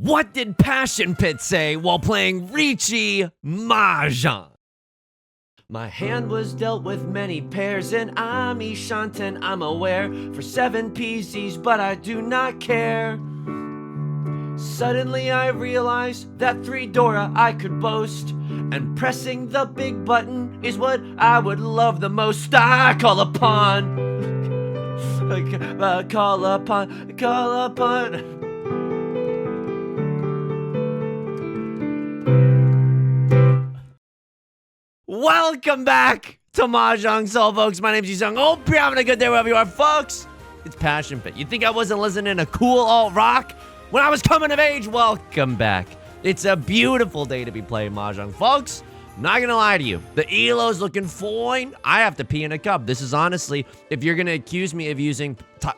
What did Passion Pit say while playing Riichi Mahjong? My hand was dealt with many pairs, and I'm Ishanten, I'm aware, for 7 PZs, but I do not care. Suddenly I realized that 3 Dora I could boast, and pressing the big button is what I would love the most. I call upon, call upon. Welcome back to Mahjong Soul, folks. My name's Yusong. Hope you're having a good day wherever you are, folks. It's Passion Pit. You think I wasn't listening to cool alt rock when I was coming of age? Welcome back. It's a beautiful day to be playing Mahjong, folks. I'm not gonna lie to you. The elo's looking fine. I have to pee in a cup. This is honestly, if you're gonna accuse me of using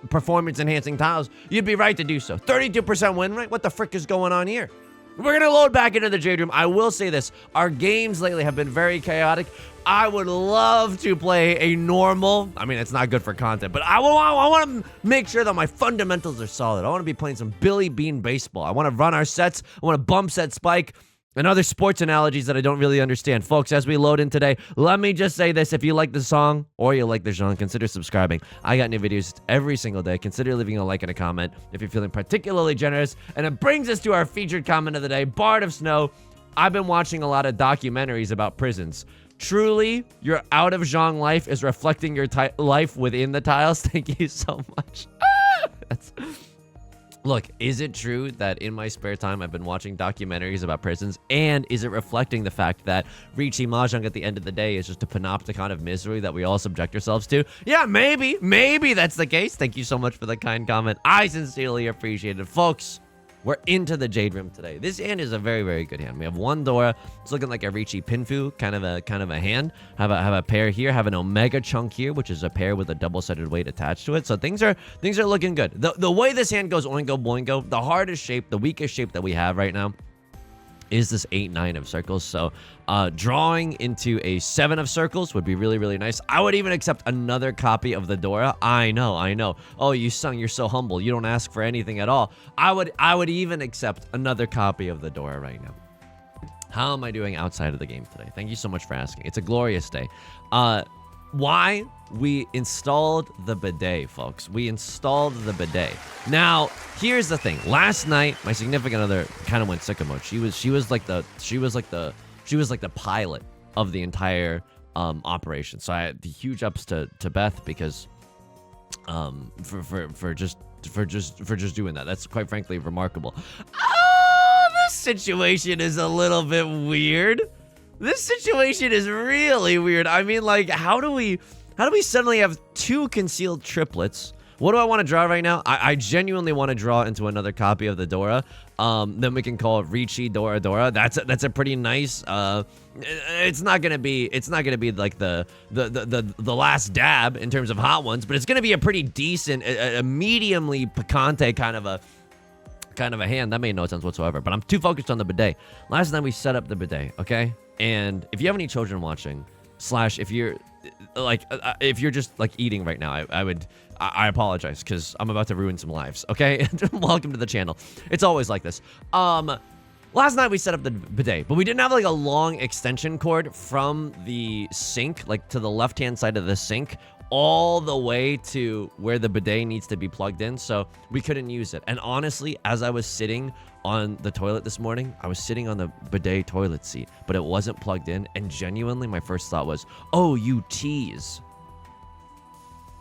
performance-enhancing tiles, you'd be right to do so. 32% win rate? What the frick is going on here? We're gonna load back into the Jade Room. I will say this, our games lately have been very chaotic. I would love to play a normal, I mean, it's not good for content, but I want to make sure that my fundamentals are solid. I want to be playing some Billy Bean baseball. I want to run our sets. I want to bump set spike and other sports analogies that I don't really understand. Folks, as we load in today, let me just say this. If you like the song or you like the genre, consider subscribing. I got new videos every single day. Consider leaving a like and a comment if you're feeling particularly generous. And it brings us to our featured comment of the day, Bard of Snow. I've been watching a lot of documentaries about prisons. Truly, your out of genre life is reflecting your life within the tiles. Thank you so much. Look, is it true that in my spare time I've been watching documentaries about prisons, and is it reflecting the fact that Riichi Mahjong at the end of the day is just a panopticon of misery that we all subject ourselves to? Yeah, maybe that's the case. Thank you so much for the kind comment. I sincerely appreciate it. Folks, we're into the Jade Room today. This hand is a very, very good hand. We have 1 Dora. It's looking like a Riichi Pinfu kind of a hand. Have a pair here. Have an Omega chunk here, which is a pair with a double-sided weight attached to it. So things are looking good. The way this hand goes, oingo boingo, the hardest shape, the weakest shape that we have right now is this 8-9 of circles. So drawing into a 7 of circles would be really, really nice. I would even accept another copy of the Dora. I know. Oh, Yusong, you're so humble. You don't ask for anything at all. I would even accept another copy of the Dora right now. How am I doing outside of the game today? Thank you so much for asking. It's a glorious day. Why? We installed the bidet, folks. We installed the bidet. Now, here's the thing. Last night, my significant other kind of went sicko mode. She was like the pilot of the entire operation. So I had the huge ups to Beth because for just doing that. That's quite frankly remarkable. Oh, this situation is a little bit weird. This situation is really weird. I mean, like, how do we suddenly have 2 concealed triplets? What do I want to draw right now? I genuinely want to draw into another copy of the Dora. Then we can call it Riichi Dora. That's a pretty nice. It's not gonna be like the last dab in terms of hot ones, but it's gonna be a pretty decent, a mediumly picante kind of a hand. That made no sense whatsoever. But I'm too focused on the bidet. Last night we set up the bidet, okay? And if you have any children watching, / if you're if you're just like eating right now, I apologize because I'm about to ruin some lives, okay? Welcome to the channel. It's always like this. Last night we set up the bidet, but we didn't have like a long extension cord from the sink, like to the left-hand side of the sink, all the way to where the bidet needs to be plugged in, so we couldn't use it. And honestly, as I was sitting on the toilet this morning, I was sitting on the bidet toilet seat, but it wasn't plugged in, and genuinely my first thought was, oh, you tease.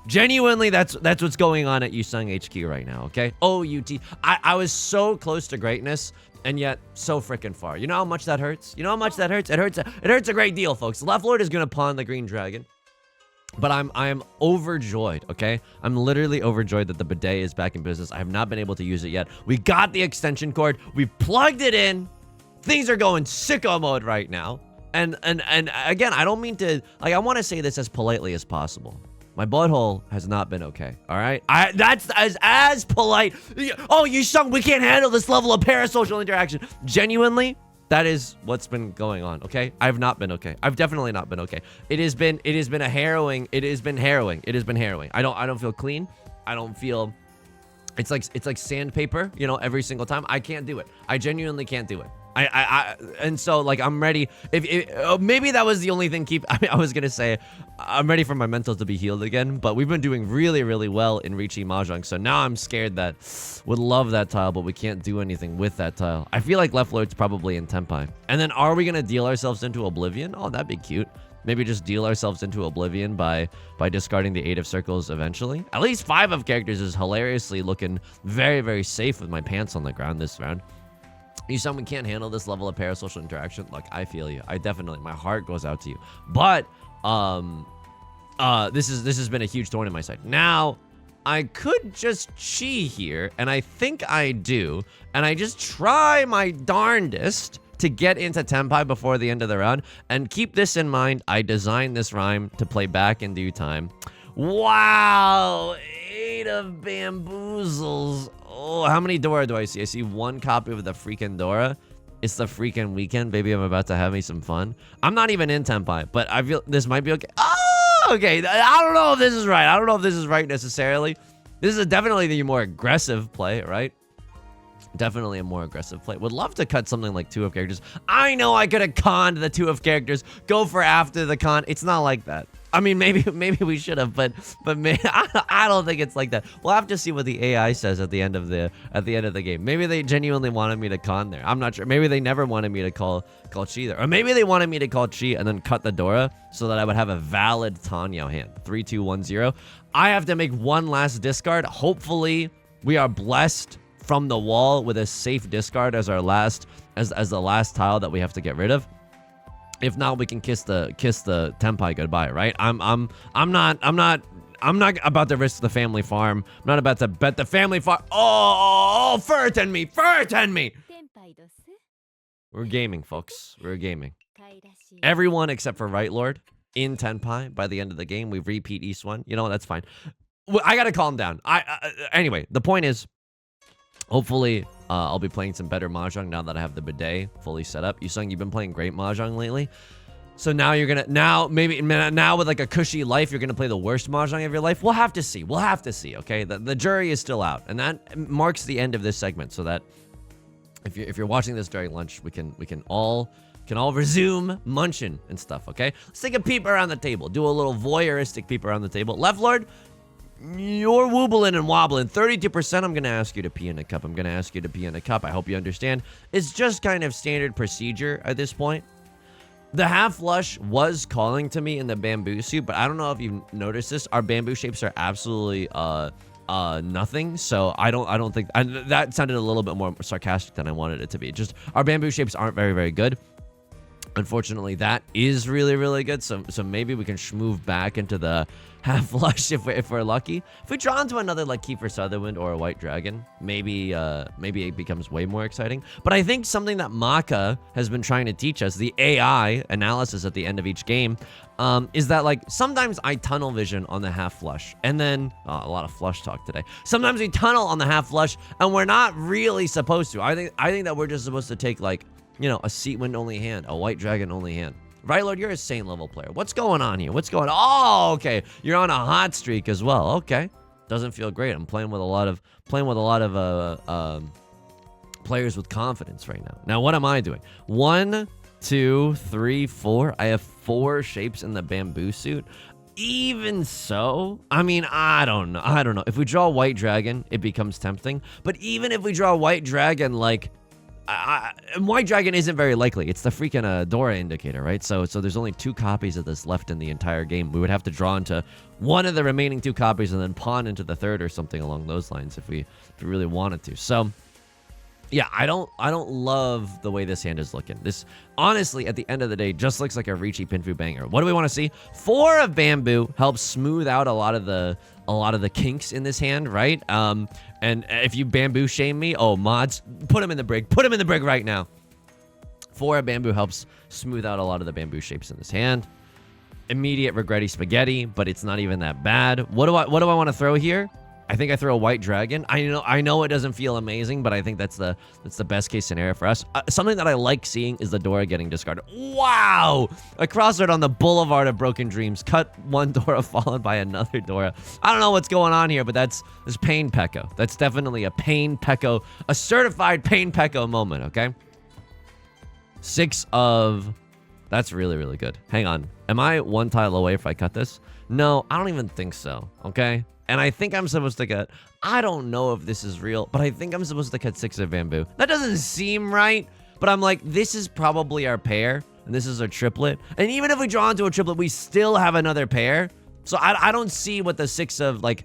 Genuinely, that's what's going on at Yusong HQ right now, okay? Oh, you tease. I was so close to greatness, and yet so freaking far. You know how much that hurts? You know how much that hurts? It hurts a great deal, folks. Left Lord is gonna pawn the green dragon. But I am overjoyed, okay? I'm literally overjoyed that the bidet is back in business. I have not been able to use it yet. We got the extension cord. We plugged it in. Things are going sicko mode right now. And again, I don't mean to, like, I want to say this as politely as possible. My butthole has not been okay, all right? That's as polite. Oh, Yusong, we can't handle this level of parasocial interaction. Genuinely, that is what's been going on, okay? I've not been okay. I've definitely not been okay. It has been harrowing. I don't feel clean. I don't feel It's like sandpaper, you know, every single time. I can't do it. I genuinely can't do it. And so like I'm ready. If maybe that was the only thing I was gonna say I'm ready for my mental to be healed again, but we've been doing really, really well in Riichi Mahjong. So now I'm scared that would love that tile, but we can't do anything with that tile. I feel like left lord's probably in Tenpai. And then are we gonna deal ourselves into oblivion? Oh, that'd be cute. Maybe just deal ourselves into oblivion by discarding the 8 of circles eventually. At least 5 of characters is hilariously looking very, very safe with my pants on the ground this round. Someone can't handle this level of parasocial interaction. Look, I feel you. I definitely, my heart goes out to you. But this has been a huge thorn in my side. Now, I could just chi here, and I think I do, and I just try my darndest to get into Tenpai before the end of the round. And keep this in mind, I designed this rhyme to play back in due time. Wow, 8 of bamboozles. Oh, how many Dora do I see? I see 1 copy of the freaking Dora. It's the freaking weekend, baby. I'm about to have me some fun. I'm not even in Tenpai, but I feel this might be okay. Oh, okay. I don't know if this is right. I don't know if this is right necessarily. This is definitely the more aggressive play, right? Definitely a more aggressive play. Would love to cut something like 2 of characters. I know I could have conned the 2 of characters. Go for after the con. It's not like that. I mean, maybe we should have, but I don't think it's like that. We'll have to see what the AI says at the end of the game. Maybe they genuinely wanted me to con there. I'm not sure. Maybe they never wanted me to call chi there, or maybe they wanted me to call chi and then cut the Dora so that I would have a valid Tanyo hand. 3, 2, 1, 0. I have to make one last discard. Hopefully, we are blessed from the wall with a safe discard as our last as the last tile that we have to get rid of. If not, we can kiss the Tenpai goodbye, right? I'm not about to risk the family farm. I'm not about to bet the family farm. Oh, furten me. We're gaming, folks. We're gaming. Everyone except for Right Lord in Tenpai by the end of the game. We repeat East 1. You know, that's fine. I gotta calm down. Anyway, the point is, hopefully, I'll be playing some better Mahjong now that I have the bidet fully set up. Yusong, you've been playing great Mahjong lately. So now you're gonna, now with like a cushy life, you're gonna play the worst Mahjong of your life. We'll have to see. Okay? The jury is still out. And that marks the end of this segment, so that if you're watching this during lunch, we can all resume munching and stuff, okay? Let's take a peep around the table. Do a little voyeuristic peep around the table. Left Lord, you're wobbling and wobbling. 32%, I'm going to ask you to pee in a cup. I hope you understand. It's just kind of standard procedure at this point. The half flush was calling to me in the bamboo suit, but I don't know if you've noticed this. Our bamboo shapes are absolutely nothing. So I don't think that sounded a little bit more sarcastic than I wanted it to be. Just our bamboo shapes aren't very, very good. Unfortunately, that is really, really good. So maybe we can move back into the half flush if we're lucky. If we draw into another like Kiefer Sutherland or a White Dragon, maybe it becomes way more exciting. But I think something that Maka has been trying to teach us, the AI analysis at the end of each game, is that like sometimes I tunnel vision on the half flush, and then a lot of flush talk today. Sometimes we tunnel on the half flush, and we're not really supposed to. I think that we're just supposed to take like, you know, a Seat Wind only hand, a White Dragon only hand. Right, Lord, you're a Saint level player. What's going on here? Oh, okay. You're on a hot streak as well. Okay. Doesn't feel great. I'm playing with a lot of players with confidence right now. Now, what am I doing? 1, 2, 3, 4. I have 4 shapes in the bamboo suit. Even so, I mean, I don't know. If we draw a White Dragon, it becomes tempting. But even if we draw a White Dragon, like, White Dragon isn't very likely. It's the freaking Dora indicator, right? So there's only 2 copies of this left in the entire game. We would have to draw into one of the remaining 2 copies and then pawn into the third or something along those lines if we really wanted to. So yeah, I don't love the way this hand is looking. This honestly, at the end of the day, just looks like a Riichi Pinfu banger. What do we want to see? 4 of bamboo helps smooth out a lot of the kinks in this hand, right? And if you bamboo shame me, oh, mods, put him in the brig. Put him in the brig right now. 4 of bamboo helps smooth out a lot of the bamboo shapes in this hand. Immediate regretty spaghetti, but it's not even that bad. What do I want to throw here? I think I throw a white dragon. I know it doesn't feel amazing, but I think that's the best case scenario for us. Something that I like seeing is the Dora getting discarded. Wow! A crossroad on the Boulevard of Broken Dreams. Cut one Dora followed by another Dora. I don't know what's going on here, but that's Pain Pecco. That's definitely a Pain Pecco, a certified Pain Pecco moment, okay? 6 of... That's really, really good. Hang on. Am I one tile away if I cut this? No, I don't even think so, okay? And I think I'm supposed to get... I don't know if this is real, but I think I'm supposed to cut 6 of bamboo. That doesn't seem right, but I'm like, this is probably our pair, and this is our triplet. And even if we draw into a triplet, we still have another pair. So I don't see what the 6 of, like...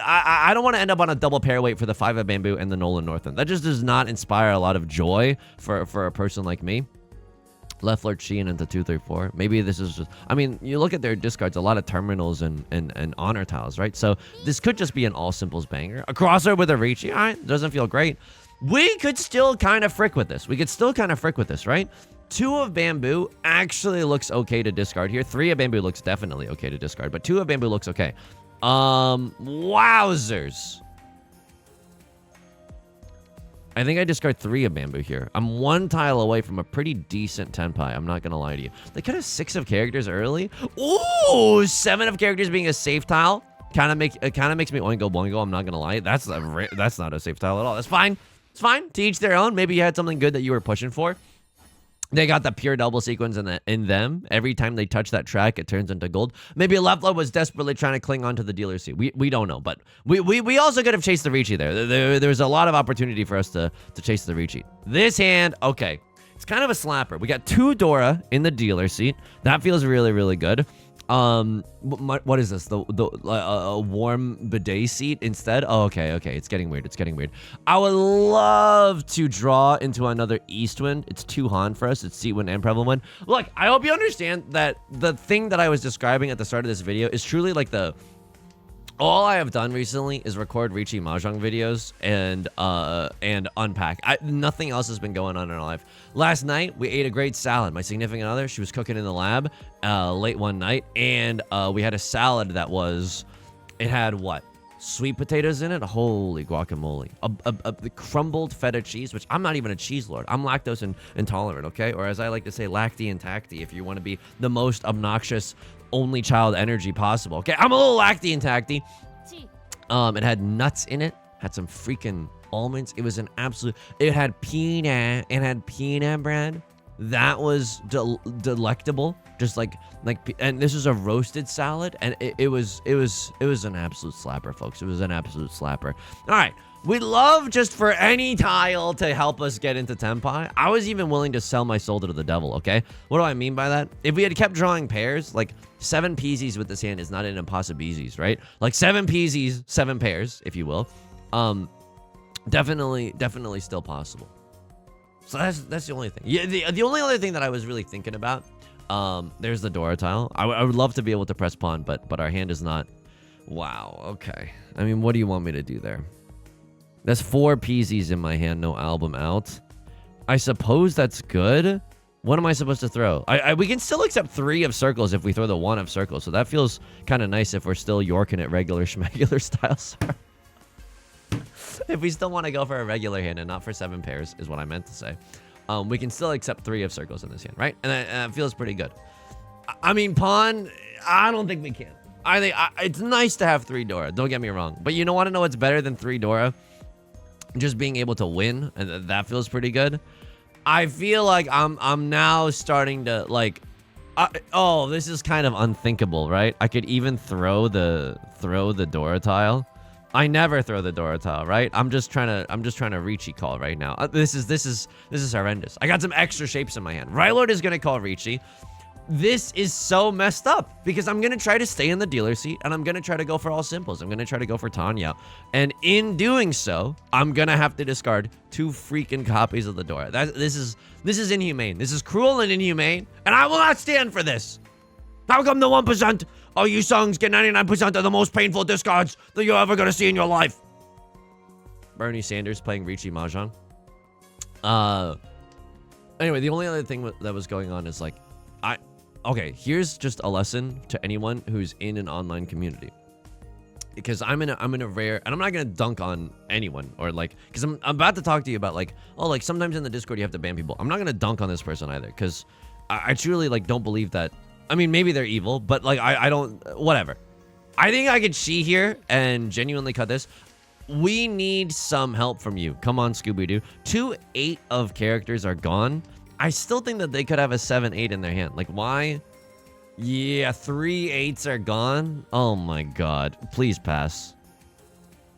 I don't want to end up on a double pair weight for the 5 of bamboo and the Nolan Northland. That just does not inspire a lot of joy for a person like me. Left Lord Sheehan into 2, 3, 4. Maybe this is just... I mean, you look at their discards, a lot of terminals and honor tiles, right? So this could just be an all simples banger. A crossover with a Riichi, all right, doesn't feel great. We could still kind of frick with this. Right? 2 of bamboo actually looks okay to discard here. 3 of bamboo looks definitely okay to discard, but 2 of bamboo looks okay. Wowzers. I think I discard 3 of bamboo here. I'm 1 tile away from a pretty decent tenpai. I'm not going to lie to you. They cut a 6 of characters early. Ooh, 7 of characters being a safe tile. It kind of makes me oingo boingo. I'm not going to lie. That's not a safe tile at all. That's fine. It's fine. To each their own. Maybe you had something good that you were pushing for. They got the pure double sequence in them. Every time they touch that track, it turns into gold. Maybe Leftload was desperately trying to cling on to the dealer seat. We don't know, but we also could have chased the Riichi there. There's a lot of opportunity for us to chase the Riichi. This hand, okay. It's kind of a slapper. We got 2 Dora in the dealer seat. That feels really, really good. What is this? A warm bidet seat instead? Oh, okay. It's getting weird. I would love to draw into another Eastwind. It's 2 Han for us. It's Seatwind and Prevalent. Look, I hope you understand that the thing that I was describing at the start of this video is truly like all I have done recently is record Riichi Mahjong videos and unpack. Nothing else has been going on in our life. Last night, we ate a great salad. My significant other, she was cooking in the lab late one night, and we had a salad that it had what? Sweet potatoes in it? Holy guacamole. A crumbled feta cheese, which I'm not even a cheese lord. I'm lactose intolerant, okay? Or as I like to say, lacty and tacty if you want to be the most obnoxious only child energy possible. Okay, I'm a little lacty and tacty. It had nuts in it. Had some freaking almonds. It was an absolute... It had peanut. It had peanut bread. That was delectable. Just like... And this was a roasted salad. And it was an absolute slapper, folks. It was an absolute slapper. All right. We'd love just for any tile to help us get into Tenpai. I was even willing to sell my soul to the devil, okay? What do I mean by that? If we had kept drawing pairs, like 7 peasies with this hand is not an impossibilities, right? Like 7 peasies, 7 pairs, if you will. Definitely still possible. So that's the only thing. Yeah, the only other thing that I was really thinking about, there's the Dora tile. I would love to be able to press pawn, but our hand is not. Wow, okay. I mean, what do you want me to do there? That's 4 peasies in my hand, no album out. I suppose that's good. What am I supposed to throw? We can still accept 3 of circles if we throw the 1 of circles. So that feels kind of nice if we're still Yorking it regular schmegular style. Sorry. If we still want to go for a regular hand and not for 7 pairs is what I meant to say. We can still accept 3 of circles in this hand, right? And that feels pretty good. I mean, pawn, I don't think we can. I think it's nice to have 3 Dora. Don't get me wrong. But you want to know what's better than 3 Dora? Just being able to win, and that feels pretty good. I feel like I'm now starting to like, oh, this is kind of unthinkable, right? I could even throw the Dora tile. I never throw the Dora tile, right? I'm just trying to Riichi call right now. This is horrendous. I got some extra shapes in my hand. Rylord is gonna call Riichi. This is so messed up because I'm going to try to stay in the dealer seat and I'm going to try to go for all simples. I'm going to try to go for Tanya. And in doing so, I'm going to have to discard 2 freaking copies of the Dora. This is inhumane. This is cruel and inhumane. And I will not stand for this. How come the 1% of you songs get 99% of the most painful discards that you're ever going to see in your life? Bernie Sanders playing Riichi Mahjong. Anyway, the only other thing that was going on is like, okay, here's just a lesson to anyone who's in an online community. because I'm in a rare, and I'm not gonna dunk on anyone or like, because I'm about to talk to you about like, oh, like sometimes in the Discord you have to ban people. I'm not gonna dunk on this person either, because I truly like don't believe that. I mean, maybe they're evil, but like I don't, whatever. I think I could Chi here and genuinely cut this. We need some help from you. Come on, Scooby-Doo. 2 8 of characters are gone. I still think that they could have a 7 8 in their hand. Like, why? Yeah, 3 8s are gone. Oh my god. Please pass.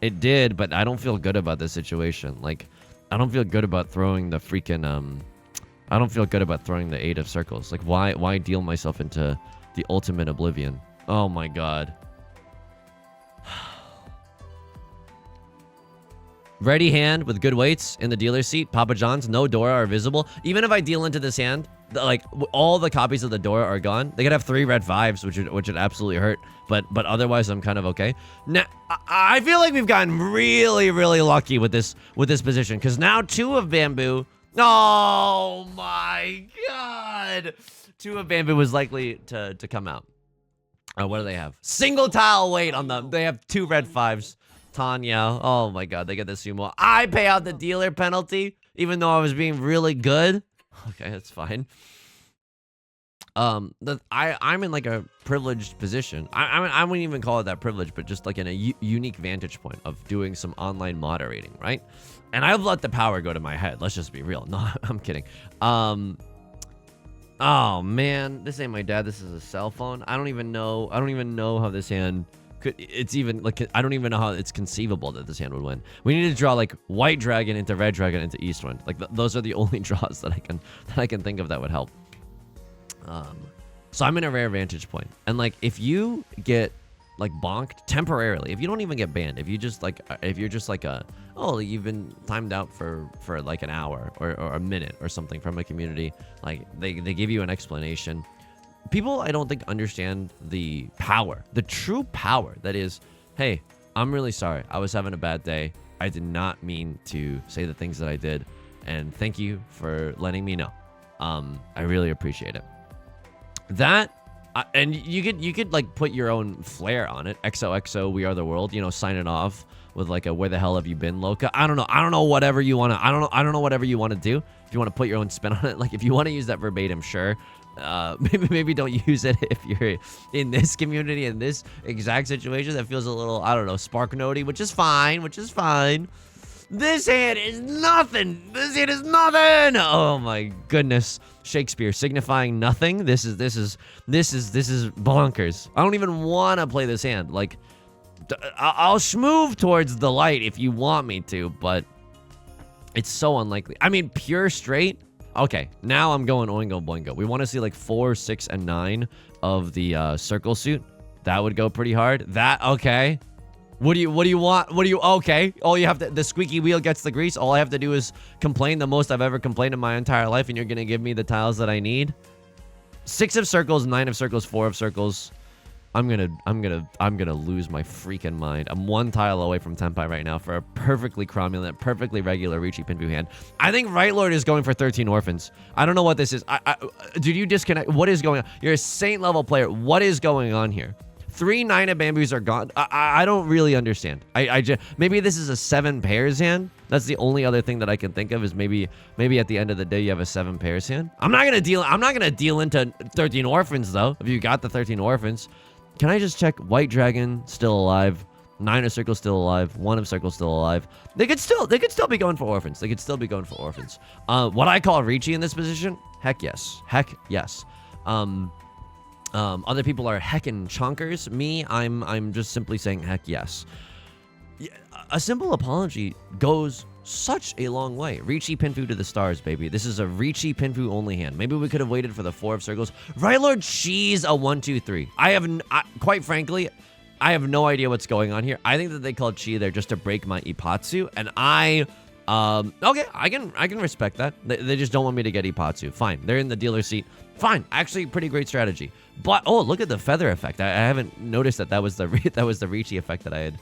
It did, but I don't feel good about this situation. Like, I don't feel good about throwing the freaking, I don't feel good about throwing the 8 of circles. Like, why deal myself into the ultimate oblivion? Oh my god. Ready hand with good weights in the dealer's seat. Papa John's, no Dora are visible. Even if I deal into this hand, like all the copies of the Dora are gone. They could have 3 red 5s, which would absolutely hurt. But otherwise, I'm kind of okay. Now, I feel like we've gotten really, really lucky with this position, because now 2 of bamboo. Oh my god! 2 of bamboo was likely to come out. What do they have? Single tile weight on them. They have 2 red 5s. Tanya. Oh my god, they get the sumo. I pay out the dealer penalty, even though I was being really good. Okay, that's fine. I'm in like a privileged position. I wouldn't even call it that privilege, but just like in a unique vantage point of doing some online moderating, right? And I've let the power go to my head. Let's just be real. No, I'm kidding. Oh man, this ain't my dad. This is a cell phone. I don't even know how this hand. It's even like, I don't even know how it's conceivable that this hand would win. We need to draw like white dragon into red dragon into Eastwind. Like those are the only draws that I can think of that would help. So I'm in a rare vantage point, and like if you get like bonked temporarily, if you don't even get banned, if you're just like oh, you've been timed out for like an hour or a minute or something from a community, like they give you an explanation. People, I don't think, understand the power, the true power that is, hey, I'm really sorry. I was having a bad day. I did not mean to say the things that I did. And thank you for letting me know. I really appreciate it. And you could like put your own flair on it. XOXO, we are the world, you know, sign it off with like a where the hell have you been, Loca? I don't know whatever you want to, I don't know whatever you want to do. If you want to put your own spin on it, like if you want to use that verbatim, sure. Maybe don't use it if you're in this community, in this exact situation that feels a little, I don't know, spark notey, which is fine. This hand is nothing. Oh my goodness. Shakespeare signifying nothing. This is bonkers. I don't even want to play this hand. Like, I'll schmoove towards the light if you want me to, but it's so unlikely. I mean, pure straight. Okay, now I'm going oingo boingo. We want to see like 4, 6, and 9 of the circle suit. That would go pretty hard. Okay. What do you want? Okay. All you have to, the squeaky wheel gets the grease. All I have to do is complain the most I've ever complained in my entire life, and you're going to give me the tiles that I need. 6 of circles, 9 of circles, 4 of circles. I'm gonna lose my freaking mind. I'm 1 tile away from Tenpai right now for a perfectly cromulent, perfectly regular Riichi Pinfu hand. I think Right Lord is going for 13 orphans. I don't know what this is. Did you disconnect? What is going on? You're a saint level player. What is going on here? 3 9 of bamboos are gone. I don't really understand. Maybe this is a 7 pairs hand. That's the only other thing that I can think of, is maybe at the end of the day you have a 7 pairs hand. I'm not gonna deal into 13 orphans though. If you got the 13 orphans. Can I just check? White dragon still alive. 9 of circles still alive. 1 of circles still alive. They could still be going for orphans. What I call Riichi in this position? Heck yes. Other people are heckin' chonkers. Me, I'm just simply saying heck yes. A simple apology goes such a long way. Riichi Pinfu to the stars, baby. This is a Riichi Pinfu only hand. Maybe we could have waited for the 4 of circles. Right Lord Chi's a 1, 2, 3. Quite frankly, I have no idea what's going on here. I think that they called Chi there just to break my Ipatsu, and okay, I can respect that. They just don't want me to get Ipatsu. Fine. They're in the dealer seat. Fine. Actually, pretty great strategy. But oh, look at the feather effect. I haven't noticed that was the Riichi effect that I had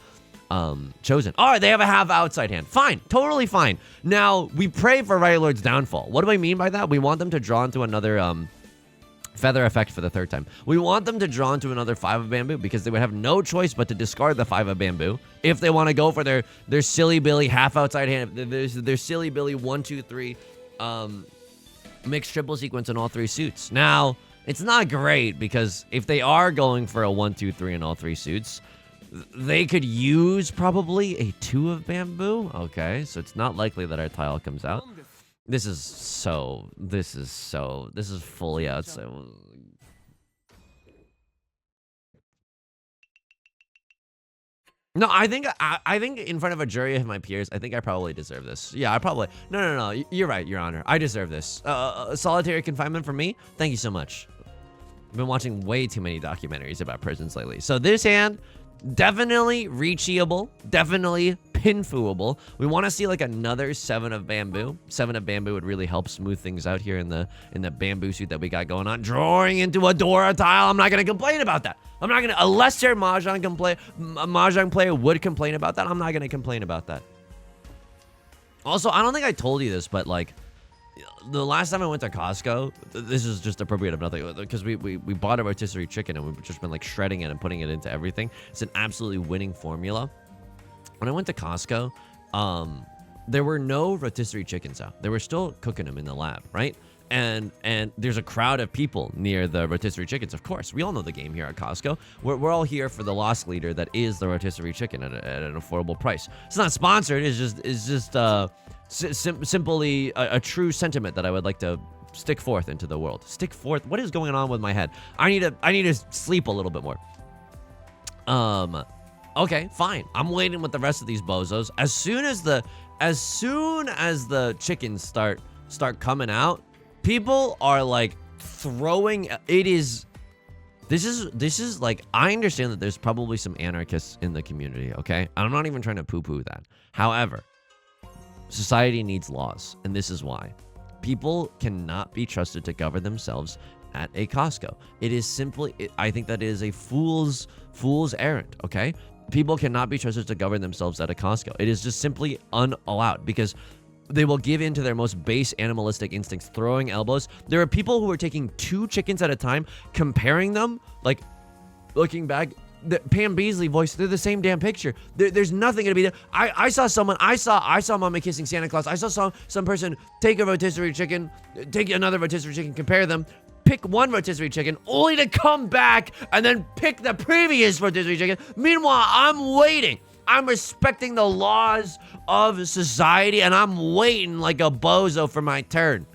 chosen. All right, they have a half outside hand. Fine, totally fine. Now we pray for Right Lord's downfall. What do I mean by that? We want them to draw into another Feather effect for the third time. We want them to draw into another 5 of bamboo because they would have no choice but to discard the 5 of bamboo if they want to go for their silly Billy half outside hand. Their silly Billy 1, 2, 3 mixed triple sequence in all 3 suits. Now, it's not great because if they are going for a 1, 2, 3 in all 3 suits, they could use probably a 2 of bamboo. Okay, so it's not likely that our tile comes out. This is fully out. So no, I think in front of a jury of my peers, I think I probably deserve this. Yeah, I probably. No. You're right, Your Honor. I deserve this. Solitary confinement for me. Thank you so much. I've been watching way too many documentaries about prisons lately. So this hand, definitely reachable, definitely pinfooable. We want to see like another 7 of bamboo. 7 of bamboo would really help smooth things out here in the bamboo suit that we got going on. Drawing into a Dora tile. I'm not gonna complain about that. I'm not gonna, unless your Mahjong player would complain about that. I'm not gonna complain about that. Also, I don't think I told you this, but like, the last time I went to Costco, this is just appropriate of nothing, because we bought a rotisserie chicken and we've just been like shredding it and putting it into everything. It's an absolutely winning formula. When I went to Costco, there were no rotisserie chickens out. They were still cooking them in the lab, right? And there's a crowd of people near the rotisserie chickens. Of course, we all know the game here at Costco. We're all here for the loss leader that is the rotisserie chicken at an affordable price. It's not sponsored. It's just simply a true sentiment that I would like to stick forth into the world. Stick forth. What is going on with my head? I need to sleep a little bit more. Okay, fine. I'm waiting with the rest of these bozos. As soon as the chickens start coming out, people are like throwing. This is like, I understand that there's probably some anarchists in the community, okay? I'm not even trying to poo-poo that. However, society needs laws, and this is why. People cannot be trusted to govern themselves at a Costco. It is simply, I think that is a fool's errand, okay? People cannot be trusted to govern themselves at a Costco. It is just simply unallowed because they will give in to their most base animalistic instincts, throwing elbows. There are people who are taking 2 chickens at a time, comparing them, like, looking back, the Pam Beasley voice, they're the same damn picture. There's nothing gonna be there. I saw Mama kissing Santa Claus. I saw some person take a rotisserie chicken, take another rotisserie chicken, compare them, pick one rotisserie chicken, only to come back and then pick the previous rotisserie chicken. Meanwhile, I'm waiting. I'm respecting the laws of society, and I'm waiting like a bozo for my turn.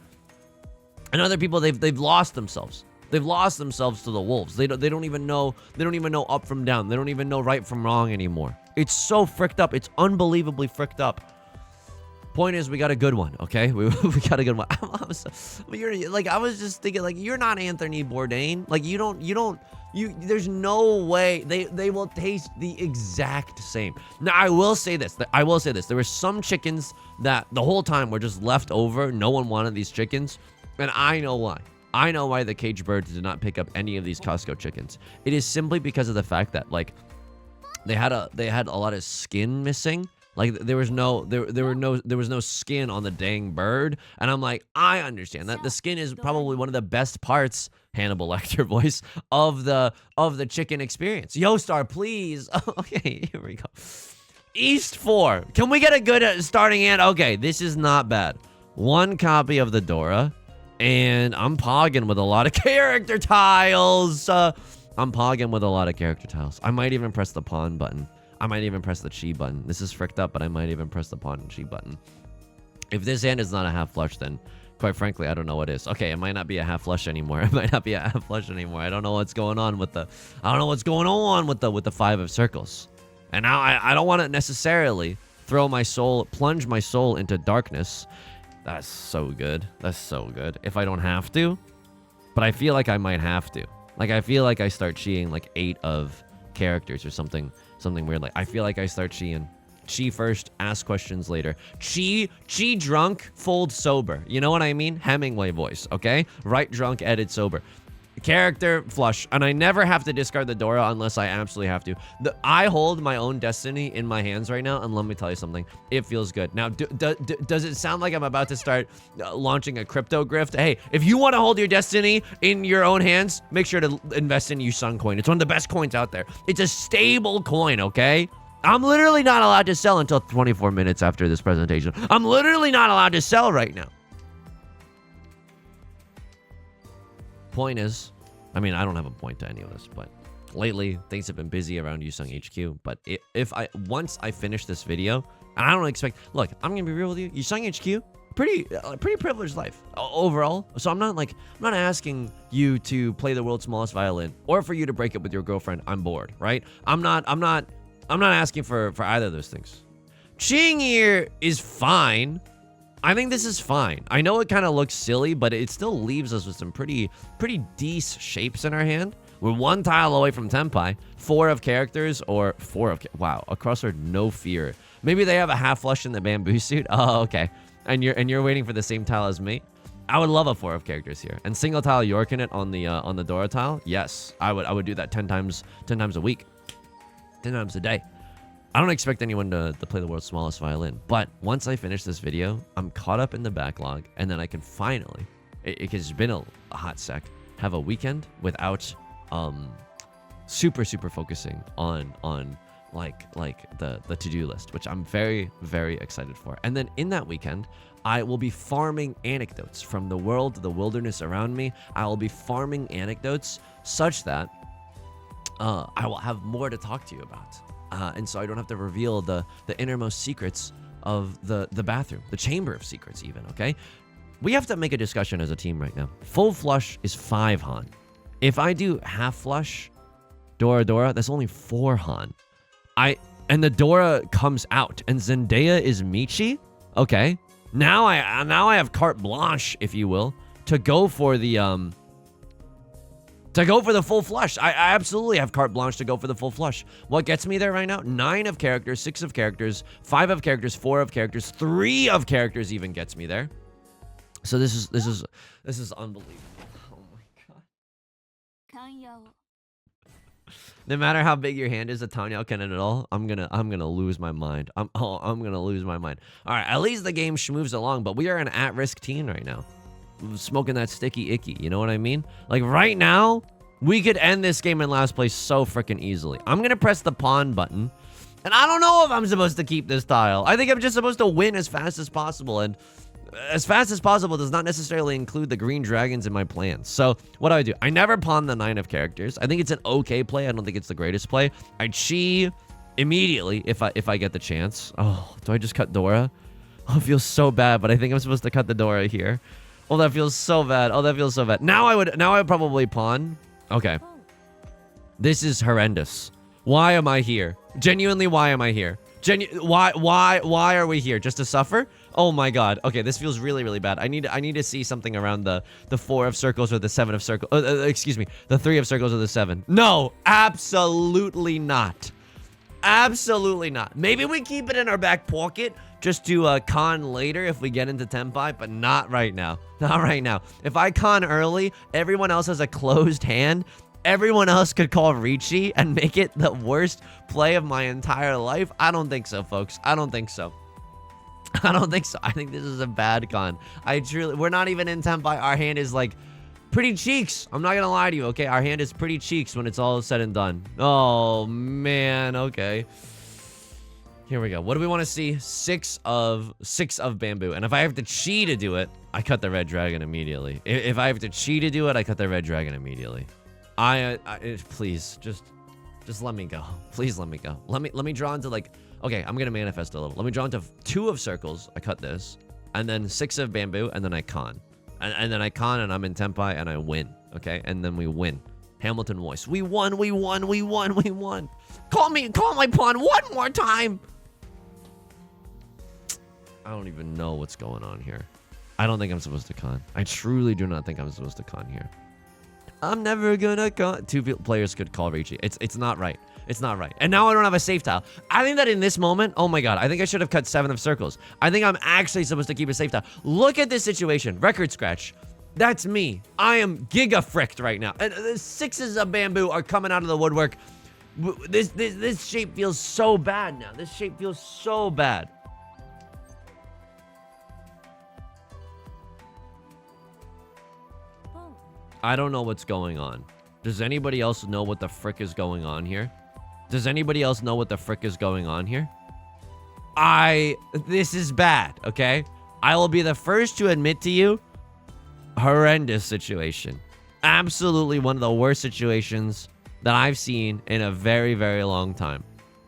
And other people, they've lost themselves. They've lost themselves to the wolves. They don't even know up from down. They don't even know right from wrong anymore. It's so fricked up. It's unbelievably fricked up. Point is, we got a good one, okay? We got a good one. I was just thinking, like, you're not Anthony Bourdain. Like, there's no way they will taste the exact same. Now, I will say this. There were some chickens that the whole time were just left over. No one wanted these chickens, and I know why. I know why the caged birds did not pick up any of these Costco chickens. It is simply because of the fact that, like, they had a lot of skin missing. Like, there was no skin on the dang bird. And I'm like, I understand that the skin is probably one of the best parts, Hannibal Lecter voice, of the chicken experience. Yo, Star, please. Okay, here we go. East 4. Can we get a good starting hand? Okay, this is not bad. 1 copy of the Dora. And I'm pogging with a lot of character tiles. I might even press the pawn button. I might even press the chi button. This is fricked up, but I might even press the pawn and chi button. If this hand is not a half flush, then quite frankly, I don't know what is. Okay, it might not be a half flush anymore. I don't know what's going on with the 5 of circles. And now I don't want to necessarily plunge my soul into darkness. That's so good. If I don't have to, but I feel like I might have to. Like, I feel like I start chiing like 8 of characters or something weird. Like, I feel like I start chiing. Chi first, ask questions later. Chi drunk, fold sober. You know what I mean? Hemingway voice, okay? Right drunk, edit sober. character flush, and I never have to discard the Dora unless I absolutely have to. I hold my own destiny in my hands right now, and let me tell you something, it feels good. Now, does it sound like I'm about to start launching a crypto grift? Hey, if you want to hold your destiny in your own hands, make sure to invest in Yusong coin. It's one of the best coins out there. It's a stable coin, okay? I'm literally not allowed to sell until 24 minutes after this presentation. I'm literally not allowed to sell right now. Point is, I mean, I don't have a point to any of this, but lately things have been busy around Yusong HQ. But once I finish this video, and I don't expect, look, I'm gonna be real with you, Yusong HQ, pretty privileged life overall. So I'm not asking you to play the world's smallest violin or for you to break up with your girlfriend. I'm bored, right? I'm not asking for either of those things. Ching here is fine. I think this is fine. I know it kind of looks silly, but it still leaves us with some pretty decent shapes in our hand. We're one tile away from Tenpai. 4 of characters or 4 of... Wow, a crossword, no fear. Maybe they have a half flush in the bamboo suit. Oh, okay. And you're waiting for the same tile as me? I would love a 4 of characters here. And single tile Yorkin it on the Dora tile? Yes, I would do that 10 times a week. 10 times a day. I don't expect anyone to play the world's smallest violin, but once I finish this video, I'm caught up in the backlog, and then I can finally, it's been a hot sec, have a weekend without super focusing on like the to-do list, which I'm very excited for. And then in that weekend, I will be farming anecdotes from the world, the wilderness around me. I will be farming anecdotes such that I will have more to talk to you about. And so I don't have to reveal the innermost secrets of the bathroom, the chamber of secrets even, okay? We have to make a discussion as a team right now. Full flush is 5 Han. If I do half flush, Dora, that's only 4 Han. And the Dora comes out, and Zendaya is Michi? Okay. Now I have carte blanche, if you will, to go for the full flush. I absolutely have carte blanche to go for the full flush. What gets me there right now? 9 of characters, 6 of characters, 5 of characters, 4 of characters, 3 of characters even gets me there. So this is unbelievable. Oh my god. No matter how big your hand is, a Tanya cannon at all, I'm gonna lose my mind. I'm gonna lose my mind. All right, at least the game moves along, but we are an at-risk team right now. Smoking that sticky icky, you know what I mean? Like right now, we could end this game in last place so freaking easily. I'm gonna press the pawn button, and I don't know if I'm supposed to keep this tile. I think I'm just supposed to win as fast as possible, and as fast as possible does not necessarily include the green dragons in my plans. So what do? I never pawn the 9 of characters. I think it's an okay play. I don't think it's the greatest play. I chi immediately if I get the chance. Oh, do I just cut Dora? Oh, it feels so bad, but I think I'm supposed to cut the Dora here. Oh, that feels so bad. Oh, that feels so bad. Now I would probably pawn. Okay. This is horrendous. Why am I here? Genuinely, why am I here? Why are we here? Just to suffer? Oh my god. Okay, this feels really bad. I need to see something around the 4 of circles or the 7 of circles. Excuse me. The 3 of circles or the 7. No, absolutely not. Absolutely not. Maybe we keep it in our back pocket just to con later if we get into Tenpai, but not right now. Not right now. If I con early, everyone else has a closed hand. Everyone else could call Riichi and make it the worst play of my entire life. I don't think so, folks. I don't think so. I don't think so. I think this is a bad con. We're not even in Tenpai. Our hand is like pretty cheeks. I'm not gonna lie to you, okay? Our hand is pretty cheeks when it's all said and done. Oh, man. Okay. Here we go. What do we want to see? 6 of bamboo. And if I have to chi to do it, I cut the red dragon immediately. If I have to chi to do it, I cut the red dragon immediately. Please, just let me go. Please let me go. Let me draw into like, okay, I'm gonna manifest a little. Let me draw into 2 of circles. I cut this, and then 6 of bamboo, and then I con, and then I con, and I'm in Tenpai, and I win. Okay, and then we win. Hamilton voice. We won. We won. We won. We won. Call my pawn one more time. I don't even know what's going on here. I don't think I'm supposed to con. I truly do not think I'm supposed to con here. I'm never gonna con. 2 players could call Riichi. It's not right. It's not right. And now I don't have a safe tile. I think that in this moment, oh my god, I think I should have cut 7 of circles. I think I'm actually supposed to keep a safe tile. Look at this situation. Record scratch. That's me. I am giga-fricked right now. And the sixes of bamboo are coming out of the woodwork. This shape feels so bad now. This shape feels so bad. I don't know what's going on. Does anybody else know what the frick is going on here? Does anybody else know what the frick is going on here? This is bad, okay? I will be the first to admit to you, horrendous situation. Absolutely one of the worst situations that I've seen in a very, very long time.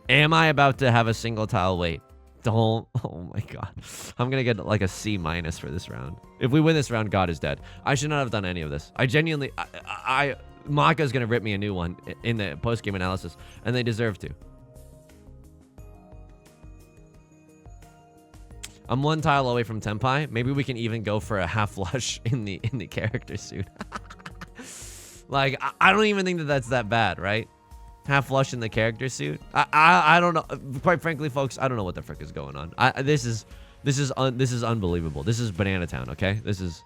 Am I about to have a single tile wait? Don't. Oh my god. I'm gonna get like a C- for this round. If we win this round, God is dead. I should not have done any of this. I genuinely, Maka's gonna rip me a new one in the post-game analysis, and they deserve to. I'm one tile away from Tenpai. Maybe we can even go for a half flush in the character suit. Like, I don't even think that that's that bad, right? Half flush in the character suit. I don't know. Quite frankly, folks, I don't know what the frick is going on. This is unbelievable. This is Banana Town, okay? This is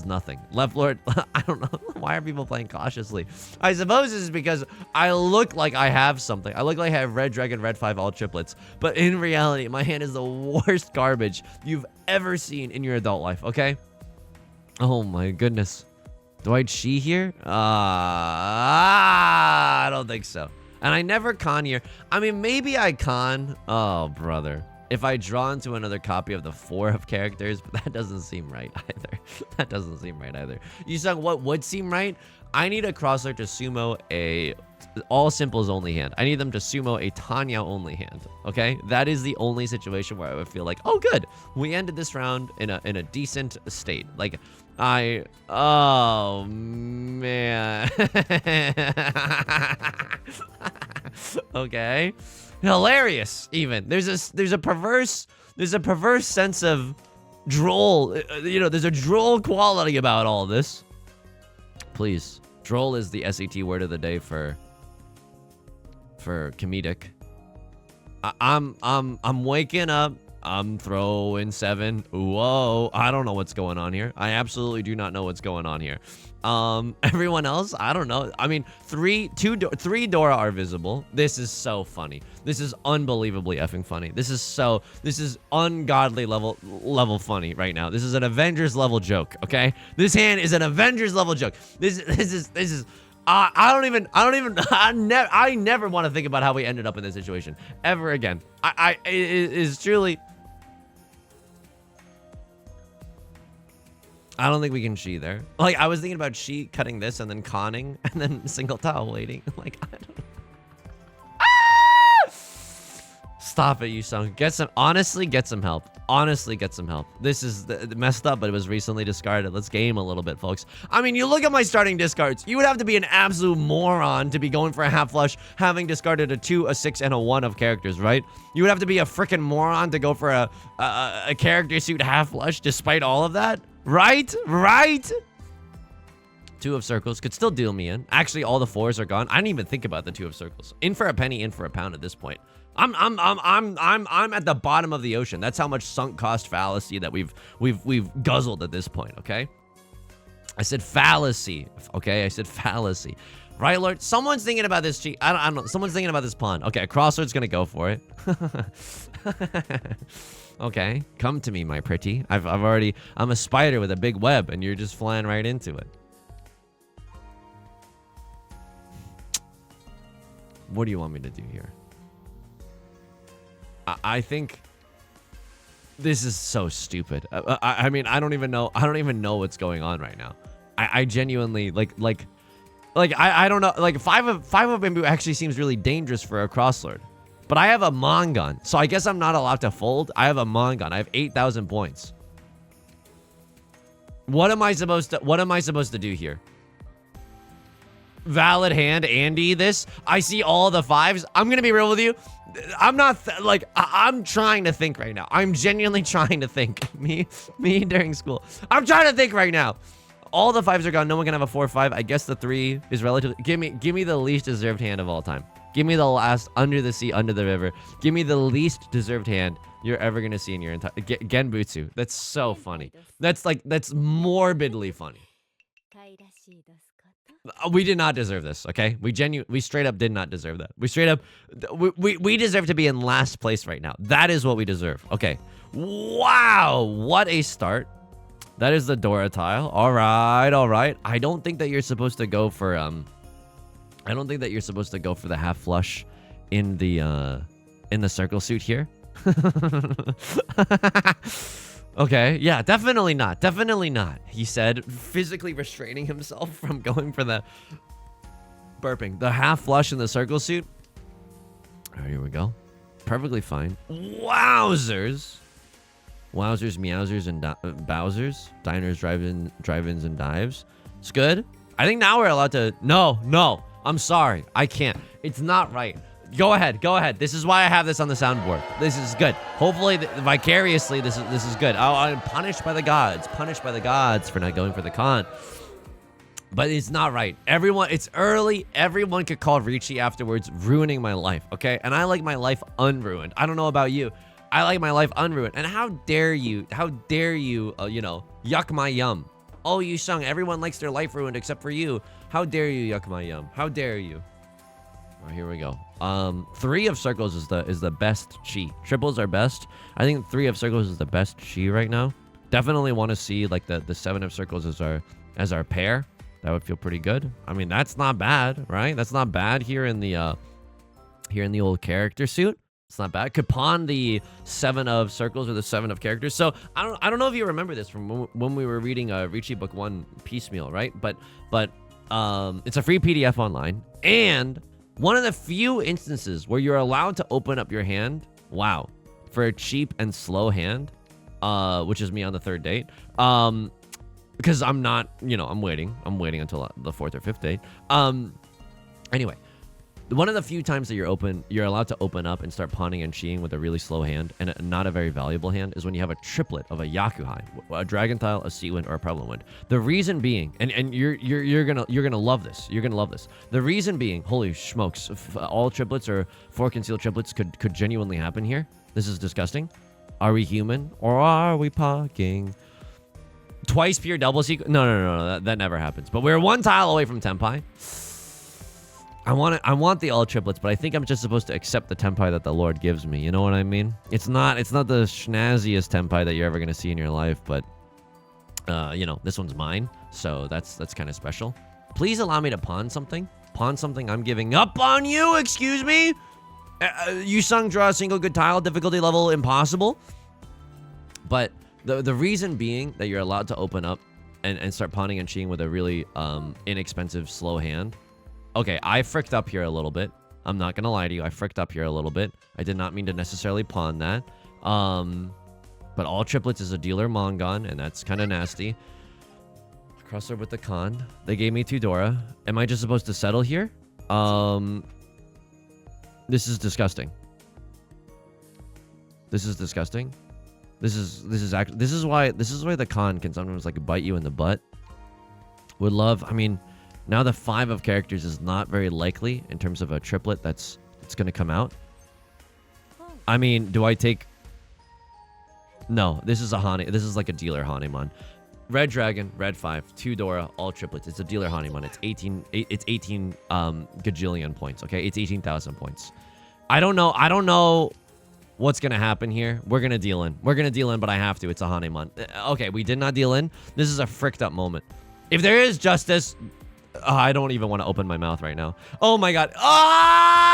nothing. Left Lord, I don't know. Why are people playing cautiously? I suppose this is because I look like I have something. I look like I have Red Dragon, Red 5, all triplets. But in reality, my hand is the worst garbage you've ever seen in your adult life, okay? Oh my goodness. Do I chi here? I don't think so. And I never con here. I mean, maybe I con. Oh, brother. If I draw into another copy of the 4 of characters, but that doesn't seem right either. That doesn't seem right either. Yusong, what would seem right? I need a crosser to sumo a all simples only hand. I need them to sumo a Tanya only hand. Okay, that is the only situation where I would feel like, oh, good, we ended this round in a decent state. Like, oh man. Okay. Hilarious, even. There's a perverse sense of droll. You know, there's a droll quality about all this. Please, droll is the SAT word of the day for comedic. I'm waking up. I'm throwing 7. Whoa, I don't know what's going on here. I absolutely do not know what's going on here. Everyone else, I don't know. I mean, 3 Dora are visible. This is so funny. This is unbelievably effing funny. This is ungodly level funny right now. This is an Avengers level joke, okay? This hand is an Avengers level joke. This is I never want to think about how we ended up in this situation ever again. It is truly. I don't think we can chi there. Like, I was thinking about chi cutting this and then conning and then single tile waiting. Like, I don't know. Ah! Stop it, Yusong. Honestly, get some help. Honestly, get some help. This is messed up, but it was recently discarded. Let's game a little bit, folks. I mean, you look at my starting discards. You would have to be an absolute moron to be going for a half flush, having discarded a 2, a 6, and a 1 of characters, right? You would have to be a freaking moron to go for a character suit half flush despite all of that. Right? 2 of circles could still deal me in. Actually, all the 4s are gone. I didn't even think about the 2 of circles. In for a penny, in for a pound at this point. I'm at the bottom of the ocean. That's how much sunk cost fallacy that we've guzzled at this point, okay? I said fallacy, okay? I said fallacy. Right, Lord? Someone's thinking about this cheat. I don't know. Someone's thinking about this pawn. Okay, a crossword's gonna go for it. Okay, come to me, my pretty. I'm a spider with a big web, and you're just flying right into it. What do you want me to do here? I think this is so stupid. I mean, I don't even know what's going on right now. I genuinely I don't know. Like, 5 of bamboo actually seems really dangerous for a crosslord. But I have a Mongon, so I guess I'm not allowed to fold. I have a Mongon. I have 8,000 points. What am I supposed to do here? Valid hand, Andy, this. I see all the 5s. I'm going to be real with you. I'm not, I'm trying to think right now. I'm genuinely trying to think. Me during school. I'm trying to think right now. All the 5s are gone. No one can have a 4-5. I guess the 3 is relatively... Give me the least deserved hand of all time. Give me the last under the sea, under the river. Give me the least deserved hand you're ever gonna see in your entire Genbutsu. That's so funny. That's morbidly funny. We did not deserve this, okay? We straight up did not deserve that. We straight up, we deserve to be in last place right now. That is what we deserve. Okay. Wow, what a start. That is the Dora tile. All right. I don't think that you're supposed to go for the half flush in the circle suit here. Okay, yeah, definitely not. Definitely not. He said, physically restraining himself from going for the burping. The half flush in the circle suit. All right, here we go. Perfectly fine. Wowzers. Wowzers, meowzers, and bowsers. Diners, drive-ins, and dives. It's good. I think now we're allowed to... No. I'm sorry. I can't. It's not right. Go ahead. This is why I have this on the soundboard. This is good. Hopefully, vicariously, this is good. I'm punished by the gods. Punished by the gods for not going for the con. But it's not right. It's early. Everyone could call Riichi afterwards, ruining my life, okay? And I like my life unruined. I don't know about you. I like my life unruined. And how dare you, yuck my yum. Oh, Yusong, everyone likes their life ruined except for you. How dare you, yuck my yum. How dare you. All right, here we go. 3 of circles is the best chi. Triples are best. I think 3 of circles is the best chi right now. Definitely want to see like the 7 of circles as our pair. That would feel pretty good. I mean, that's not bad, right? That's not bad here in the old character suit. It's not bad. Could pawn the 7 of circles or the 7 of characters. So I don't know if you remember this from when we were reading Riichi Book 1 piecemeal, right? But it's a free PDF online, and one of the few instances where you're allowed to open up your hand, wow, for a cheap and slow hand, which is me on the 3rd date, because I'm not, I'm waiting until the 4th or 5th date. Anyway, one of the few times that you're allowed to open up and start pawning and chiing with a really slow hand and not a very valuable hand is when you have a triplet of a Yakuhai, a Dragon Tile, a Sea Wind, or a Prevalent Wind. The reason being, and you're gonna love this. You're gonna love this. The reason being, holy smokes, all triplets or 4 concealed triplets could genuinely happen here. This is disgusting. Are we human or are we pogging? Twice pure double sequence? No. That never happens. But we're 1 tile away from Tenpai. I want the all triplets, but I think I'm just supposed to accept the Tenpai that the Lord gives me. You know what I mean? It's not the schnazziest Tenpai that you're ever gonna see in your life, but this one's mine, so that's kind of special. Please allow me to pawn something. Pawn something I'm giving up on you. Excuse me. Yusong, draw a single good tile. Difficulty level impossible. But the reason being that you're allowed to open up and start pawning and cheating with a really inexpensive slow hand. Okay, I fricked up here a little bit. I'm not gonna lie to you. I fricked up here a little bit. I did not mean to necessarily pawn that. But all triplets is a dealer Mongon, and that's kind of nasty. Crossover with the con. They gave me 2 Dora. Am I just supposed to settle here? This is disgusting. This is disgusting. This is why the con can sometimes like bite you in the butt. Would love. I mean. Now the 5 of characters is not very likely in terms of a triplet that's going to come out. I mean, do I take... No, this is a Hane. This is like a dealer Hanemon. Red Dragon, Red 5, 2 Dora, all triplets. It's a dealer Hanemon. It's 18 gajillion points, okay? It's 18,000 points. I don't know what's going to happen here. We're going to deal in. But I have to. It's a Hanemon. Okay, we did not deal in. This is a fricked up moment. If there is justice... I don't even want to open my mouth right now. Oh my god. Ah!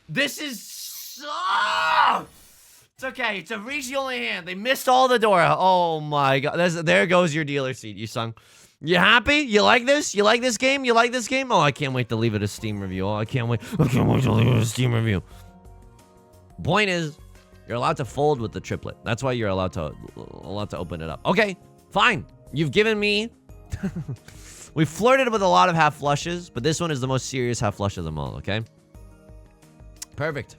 This is so... It's okay. It's a Riichi only hand. They missed all the Dora. Oh my god. There goes your dealer seat, Yusong. You happy? You like this? You like this game? Oh, I can't wait to leave it a Steam review. Oh, I can't wait to leave it a Steam review. Point is, you're allowed to fold with the triplet. That's why you're allowed to open it up. Okay, fine. You've given me... We flirted with a lot of half flushes, but this one is the most serious half flush of them all, okay? Perfect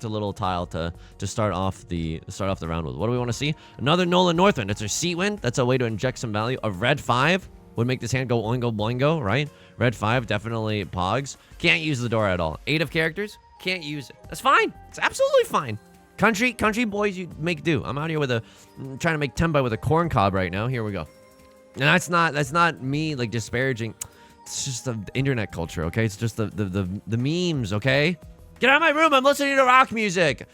little tile to start off the round with. What do we want to see? Another Nolan Northwind. That's our Sea Wind. That's a way to inject some value. A Red 5 would make this hand go oingo boingo, right? Red 5 definitely pogs. Can't use the Dora at all. 8 of characters. Can't use it. That's fine. It's absolutely fine. Country boys, you make do. I'm out here with trying to make tenbai with a corn cob right now. Here we go. And that's not me like disparaging. It's just the internet culture, okay? It's just the memes, okay? Get out of my room. I'm listening to rock music.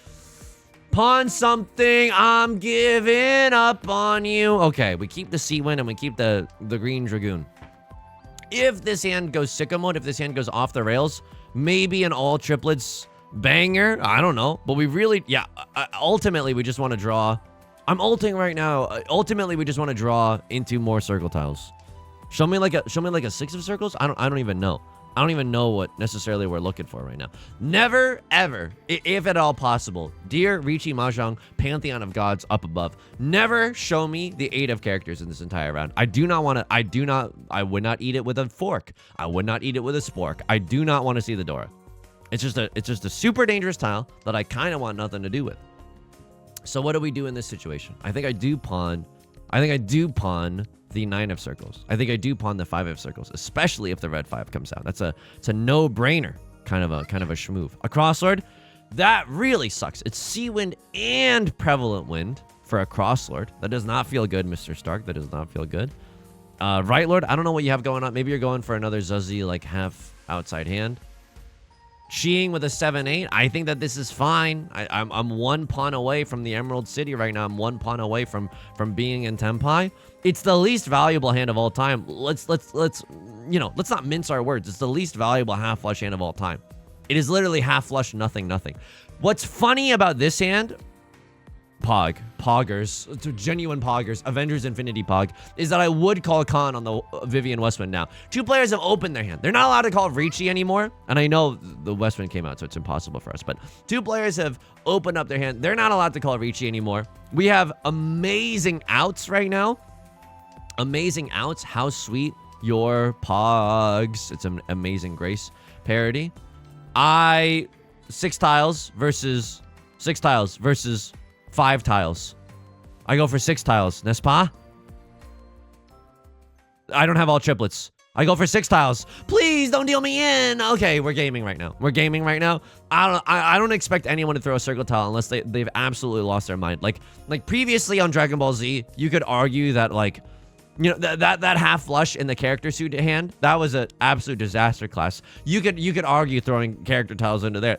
Pawn something. I'm giving up on you. Okay, we keep the Sea Wind and we keep the Green Dragoon. If this hand goes sicko mode, if this hand goes off the rails, maybe an all triplets banger. I don't know. But we really, yeah, ultimately, we just want to draw. I'm ulting right now. Ultimately, we just want to draw into more circle tiles. Show me like a 6 of circles. I don't even know. I don't even know what necessarily we're looking for right now. Never, ever, if at all possible, dear Riichi Mahjong, Pantheon of Gods up above, never show me the 8 of characters in this entire round. I would not eat it with a fork. I would not eat it with a spork. I do not want to see the Dora. It's just a super dangerous tile that I kind of want nothing to do with. So what do we do in this situation? I think I do pawn the 9 of circles. I think I do pawn the 5 of circles, especially if the red 5 comes out. It's a no-brainer kind of a schmoove. A crosslord, that really sucks. It's Sea Wind and Prevalent Wind for a crosslord. That does not feel good, Mr. Stark. That does not feel good. Right Lord, I don't know what you have going on. Maybe you're going for another Zuzzy like half outside hand. Chiing with a 7-8. I think that this is fine. I'm 1 pawn away from the Emerald City right now. I'm 1 pawn away from being in Tenpai. It's the least valuable hand of all time. Let's not mince our words. It's the least valuable half flush hand of all time. It is literally half flush, nothing. What's funny about this hand, Poggers, genuine Poggers, Avengers Infinity Pog, is that I would call Khan on the Vivian Westwind now. 2 players have opened their hand. They're not allowed to call Riichi anymore. And I know the Westwind came out, so it's impossible for us. But 2 players have opened up their hand. They're not allowed to call Riichi anymore. We have amazing outs right now. Amazing outs. How sweet your Pogs. It's an Amazing Grace parody. 6 tiles versus 5 tiles. I go for 6 tiles. N'est-ce pas? I don't have all triplets. I go for 6 tiles. Please don't deal me in. Okay, we're gaming right now. I don't expect anyone to throw a circle tile unless they've absolutely lost their mind. Like previously on Dragon Ball Z, you could argue that that half flush in the character suit hand, that was an absolute disaster class. You could argue throwing character tiles into there.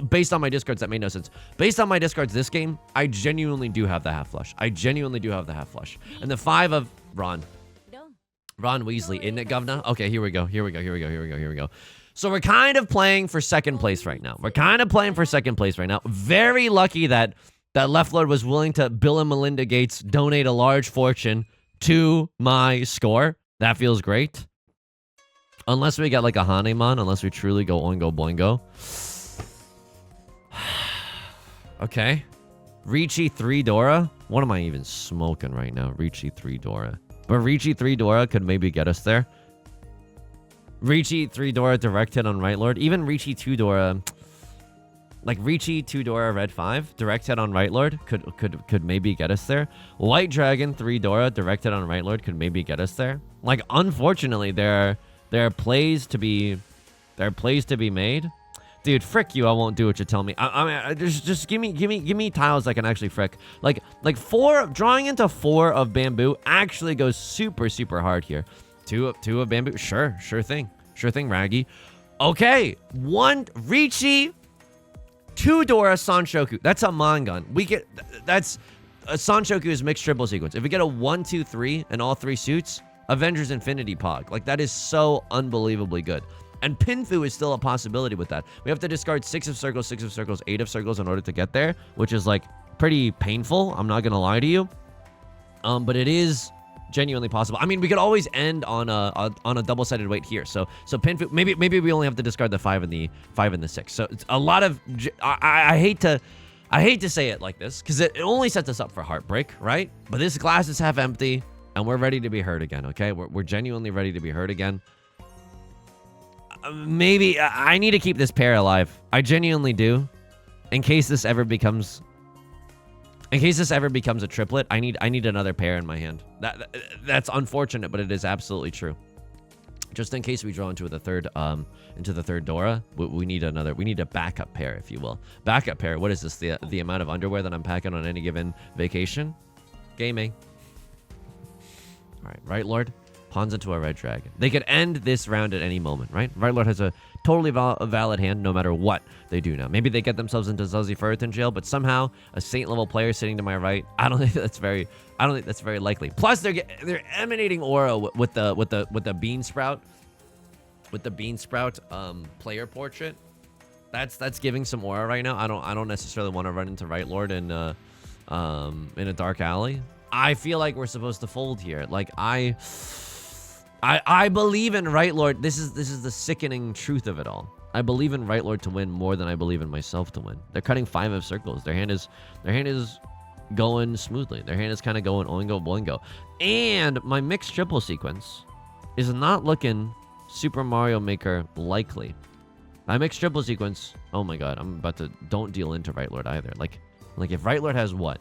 Based on my discards, that made no sense. Based on my discards this game, I genuinely do have the half flush. And the 5 of Ron Weasley, isn't it, governor? Okay, here we go. So we're kind of playing for second place right now. Very lucky that Left Lord was willing to Bill and Melinda Gates donate a large fortune to my score. That feels great. Unless we get like a Hanemon, unless we truly go oingo boingo. Okay. Riichi 3 Dora. What am I even smoking right now? Riichi 3 Dora. But Riichi 3 Dora could maybe get us there. Riichi 3 Dora direct hit on Right Lord. Even Riichi 2 Dora. Like Riichi 2 Dora Red 5 direct hit on Right Lord could maybe get us there. White Dragon 3 Dora direct hit on Right Lord could maybe get us there. Like unfortunately there are plays to be made. Dude, frick you! I won't do what you tell me. I mean, just give me tiles I can actually frick. Like 4 drawing into 4 of bamboo actually goes super hard here. 2 of bamboo, sure thing, Raggy. Okay, 1 Riichi. 2 Dora Sanshoku. That's a Mangun. That's a Sanshoku is mixed triple sequence. If we get a 1, 2, 3 and all 3 suits, Avengers Infinity Pog. Like that is so unbelievably good. And Pinfu is still a possibility with that. We have to discard 6 of circles, 8 of circles in order to get there, which is like pretty painful. I'm not gonna lie to you. But it is genuinely possible. I mean, we could always end on a double-sided weight here. So Pinfu, maybe we only have to discard the 5 and the 6. So it's a lot of. I hate to say it like this because it only sets us up for heartbreak, right? But this glass is half empty, and we're ready to be hurt again. Okay, we're genuinely ready to be hurt again. Maybe I need to keep this pair alive. I genuinely do, in case this ever becomes a triplet. I need another pair in my hand. That's unfortunate, but it is absolutely true. Just in case we draw into the third Dora, we need a backup pair, if you will. Backup pair, what is this? The amount of underwear that I'm packing on any given vacation? Gaming. All right, Right Lord pawns into a red dragon. They could end this round at any moment, right? Right Lord has a totally valid hand no matter what they do now. Maybe they get themselves into Zuzzy Furton jail, but somehow a Saint level player sitting to my right, I don't think that's very likely. Plus they're emanating aura with the bean sprout player portrait. That's giving some aura right now. I don't necessarily want to run into Right Lord in a dark alley. I feel like we're supposed to fold here. Like I believe in Right Lord. This is the sickening truth of it all. I believe in Right Lord to win more than I believe in myself to win. They're cutting 5 of circles. Their hand is going smoothly. Their hand is kind of going oingo boingo. And my mixed triple sequence is not looking Super Mario Maker likely. My mixed triple sequence, oh my god, I'm about to don't deal into Right Lord either. Like if Right Lord has what?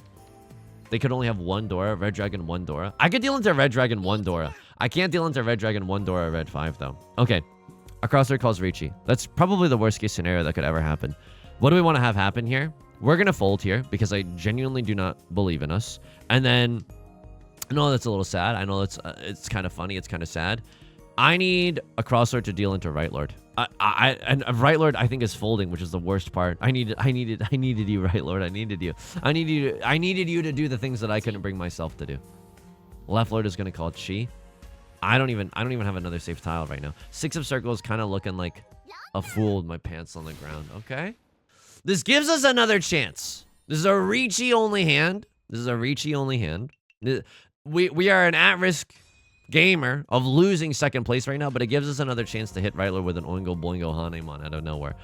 They could only have 1 Dora, Red Dragon, 1 Dora. I could deal into Red Dragon, 1 Dora. I can't deal into Red Dragon, 1 Dora, Red 5 though. Okay. A crossword calls Riichi. That's probably the worst case scenario that could ever happen. What do we want to have happen here? We're going to fold here because I genuinely do not believe in us. And then, I know that's a little sad. I know it's kind of funny. It's kind of sad. I need a crossword to deal into Right Lord. And Right Lord I think is folding, which is the worst part. I needed you, Right Lord. I needed you to do the things that I couldn't bring myself to do. Left Lord is going to call Chi. I don't even have another safe tile right now. 6 of circles, kind of looking like a fool with my pants on the ground. Okay. This gives us another chance. This is a Riichi only hand. We are an at-risk gamer of losing second place right now, but it gives us another chance to hit Right Lord with an Oingo Boingo Hanemon out of nowhere.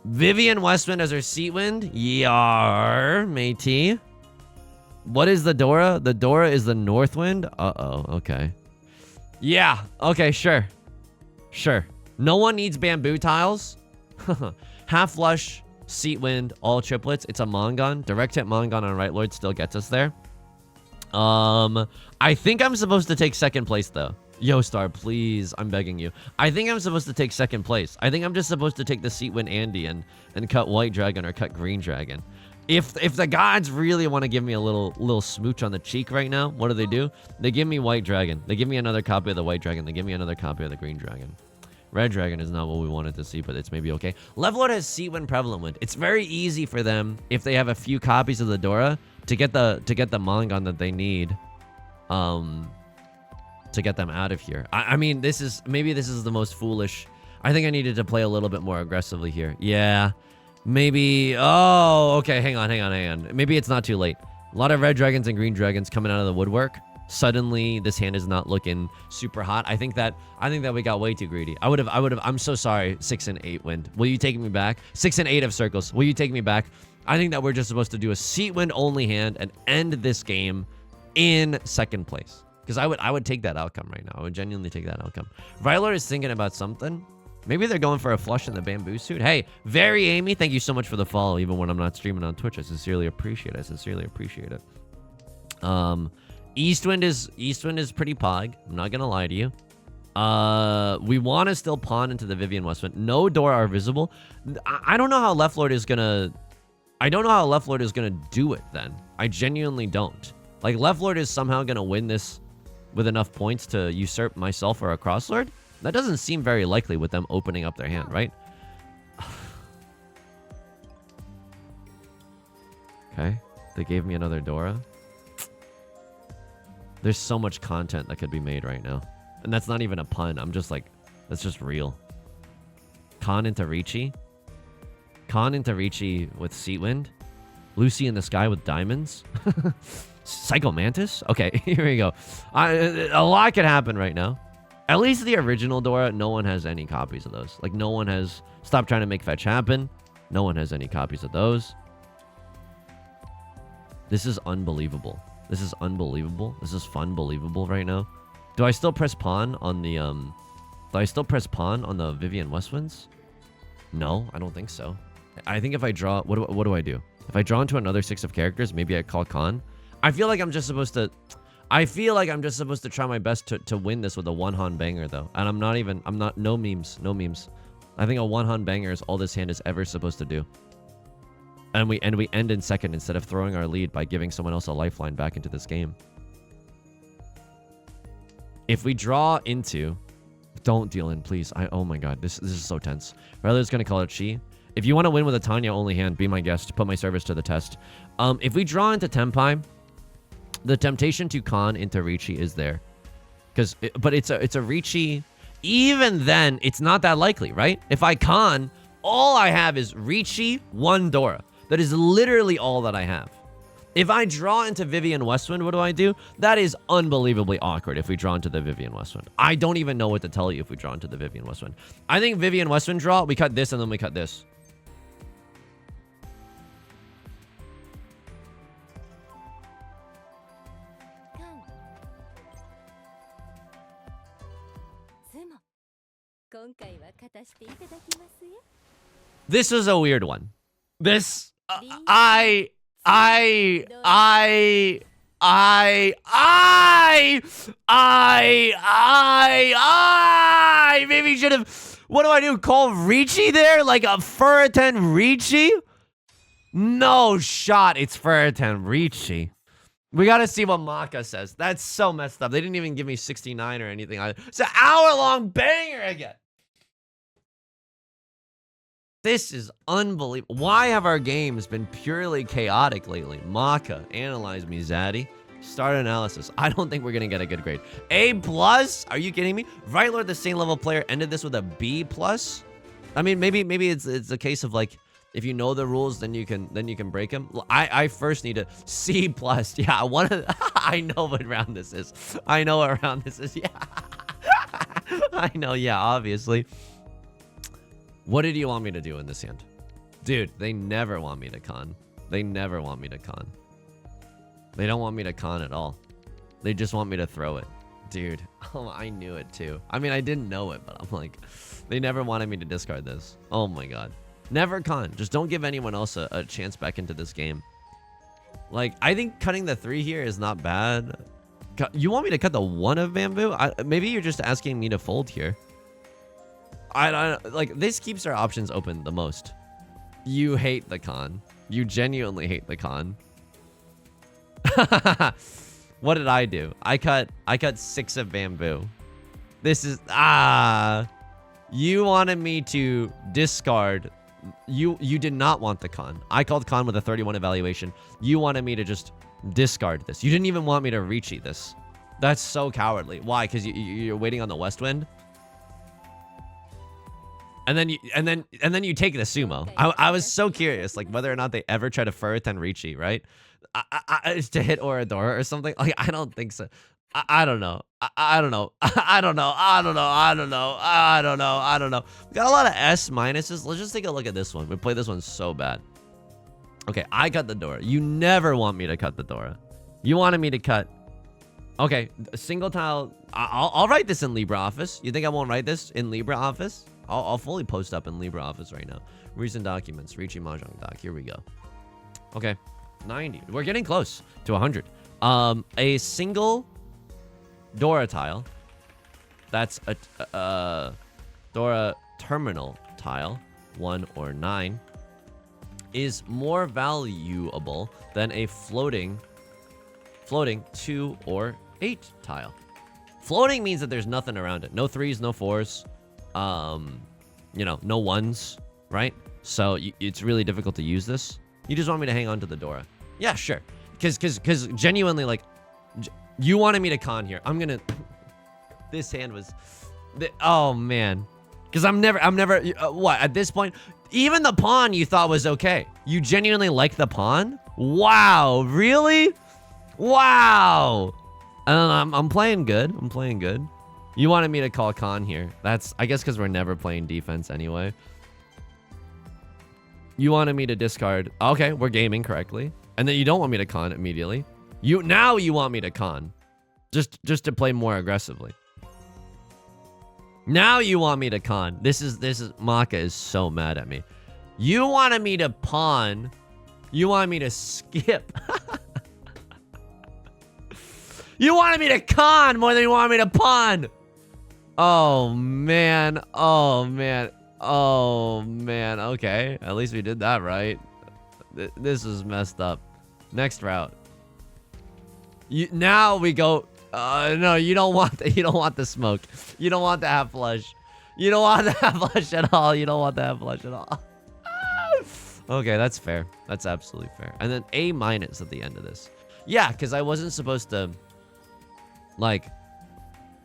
Vivian Westwind as our seat wind. Yar, matey. What is the Dora? The Dora is the Northwind. Uh-oh, okay. Yeah, okay, sure. No one needs bamboo tiles. Half flush, seat wind, all triplets. It's a Mongon. Direct hit Mongon on Right Lord still gets us there. I think I'm supposed to take second place though. Yo, Star, please, I'm begging you. I think I'm supposed to take second place. I think I'm just supposed to take the seat win Andy and cut White Dragon or cut Green Dragon. If the gods really want to give me a little smooch on the cheek right now, what do? They give me White Dragon. They give me another copy of the White Dragon. They give me another copy of the Green Dragon. Red Dragon is not what we wanted to see, but it's maybe okay. Left Lord has seat win prevalent wind. It's very easy for them if they have a few copies of the Dora to get the Mongon that they need to get them out of here. I mean, this is the most foolish. I think I needed to play a little bit more aggressively here. Yeah, maybe. Oh, okay. Hang on. Maybe it's not too late. A lot of Red Dragons and Green Dragons coming out of the woodwork. Suddenly, this hand is not looking super hot. I think that we got way too greedy. I would have. I'm so sorry. 6 and 8 wind. Will you take me back? 6 and 8 of circles. Will you take me back? I think that we're just supposed to do a seat wind only hand and end this game in second place. Because I would take that outcome right now. I would genuinely take that outcome. Violet is thinking about something. Maybe they're going for a flush in the bamboo suit. Hey, Very Amy, thank you so much for the follow, even when I'm not streaming on Twitch. I sincerely appreciate it. Eastwind is pretty pog. I'm not gonna lie to you. We want to still pawn into the Vivian Westwind. No Dora are visible. I don't know how Left Lord is gonna do it then. I genuinely don't. Like, Left Lord is somehow gonna win this with enough points to usurp myself or a Crosslord? That doesn't seem very likely with them opening up their hand, right? Okay. They gave me another Dora. There's so much content that could be made right now. And that's not even a pun. I'm just like, that's just real. Con into Riichi. Con into Riichi with Seatwind. Lucy in the Sky with diamonds. Psycho Mantis? Okay, here we go. A lot could happen right now. At least the original Dora, no one has any copies of those. Like, no one has... Stop trying to make fetch happen. No one has any copies of those. This is unbelievable. This is unbelievable. This is fun-believable right now. Do I still press pawn on the... Do I still press pawn on the Vivian Westwinds? No, I don't think so. I think if I draw... What do I do? If I draw into another 6 of characters, maybe I call Con. I feel like I'm just supposed to... I feel like I'm just supposed to try my best to win this with a one-hand banger, though. And no memes. I think a one-hand banger is all this hand is ever supposed to do. And we end in second instead of throwing our lead by giving someone else a lifeline back into this game. If we draw into... Don't deal in, please. Oh my god, this is so tense. Rather's gonna call it Chi. If you want to win with a Tanya only hand, be my guest. Put my service to the test. If we draw into Tenpai, the temptation to con into Riichi is there. But it's a Riichi. Even then, it's not that likely, right? If I con, all I have is Riichi, 1 Dora. That is literally all that I have. If I draw into Vivian Westwind, what do? That is unbelievably awkward if we draw into the Vivian Westwind. I don't even know what to tell you if we draw into the Vivian Westwind. I think Vivian Westwind draw, we cut this and then we cut this. This is a weird one. This... I maybe should have... What do? Call Riichi there? Like a Furiten Riichi? No shot. It's Furiten Riichi. We gotta see what Maka says. That's so messed up. They didn't even give me 69 or anything. It's an hour-long banger again. This is unbelievable. Why have our games been purely chaotic lately? Maka, analyze me, Zaddy. Start analysis. I don't think we're gonna get a good grade. A+? Are you kidding me? Right Lord, the same level player, ended this with a B+? I mean, maybe it's a case of like, if you know the rules, then you can break them. I first need a C+. Yeah, I know what round this is. I know what round this is. Yeah. I know, yeah, obviously. What did you want me to do in this hand? Dude, they never want me to con. They never want me to con. They don't want me to con at all. They just want me to throw it. Dude, oh, I knew it too. I mean, I didn't know it, but I'm like, they never wanted me to discard this. Oh my god. Never con. Just don't give anyone else a chance back into this game. Like, I think cutting the 3 here is not bad. You want me to cut the 1 of bamboo? Maybe you're just asking me to fold here. Like, this keeps our options open the most. You hate the con. You genuinely hate the con. What did I do? I cut 6 of bamboo. This is... You wanted me to discard... You did not want the con. I called con with a 31 evaluation. You wanted me to just discard this. You didn't even want me to Riichi this. That's so cowardly. Why? Because you're waiting on the west wind? And then you take the sumo. I was so curious, like whether or not they ever try to Furiten Riichi, right? To hit Oradora or something. Like, I don't think so. I don't know. I don't know. I don't know. We got a lot of S minuses. Let's just take a look at this one. We play this one so bad. Okay, I cut the Dora. You never want me to cut the Dora. You wanted me to cut. Okay, single tile. I'll write this in LibreOffice. You think I won't write this in LibreOffice? I'll fully post up in LibreOffice right now. Recent documents. Riichi Mahjong doc. Here we go. Okay. 90. We're getting close to 100. A single Dora tile. That's a Dora terminal tile. 1 or 9. Is more valuable than a floating 2 or 8 tile. Floating means that there's nothing around it. No 3s, no 4s. You know, no 1s, right? So it's really difficult to use this. You just want me to hang on to the Dora. Yeah, sure. Because genuinely, like, you wanted me to con here. I'm gonna... This hand was... Oh, man. Because I'm never... what? At this point, even the pawn you thought was okay. You genuinely like the pawn? Wow. Really? Wow. I'm playing good. I'm playing good. You wanted me to call con here. That's, I guess, because we're never playing defense anyway. You wanted me to discard. Okay, we're gaming correctly. And then you don't want me to con immediately. Now you want me to con. Just to play more aggressively. Now you want me to con. This is Maka is so mad at me. You wanted me to pawn. You want me to skip. You wanted me to con more than you wanted me to pawn. Oh, man. Oh, man. Oh, man. Okay. At least we did that right. This is messed up. Next route. Now we go. No, you don't want the, you don't want the smoke. You don't want the half flush. You don't want the half flush at all. You don't want the half flush at all. Okay, that's fair. That's absolutely fair. And then A- at the end of this. Yeah, because I wasn't supposed to, like,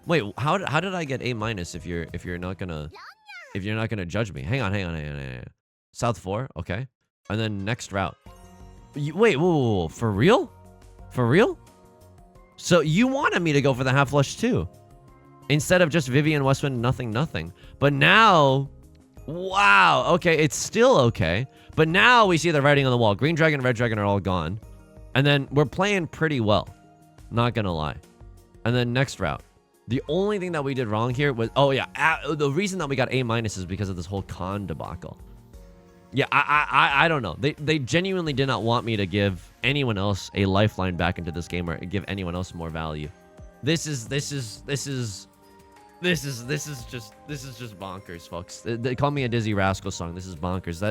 wait. How did I get A- if you're not gonna judge me? Hang on. South 4, okay. And then next route. Wait, whoa, for real? For real? So you wanted me to go for the half flush too, instead of just Vivian Westwind nothing. But now, wow. Okay, it's still okay. But now we see the writing on the wall. Green Dragon, Red Dragon are all gone. And then we're playing pretty well. Not gonna lie. And then next route. The only thing that we did wrong here was, oh yeah, the reason that we got A- is because of this whole con debacle. Yeah, I don't know. They genuinely did not want me to give anyone else a lifeline back into this game or give anyone else more value. This is just bonkers, folks. They call me a Dizzy Rascal song. This is bonkers.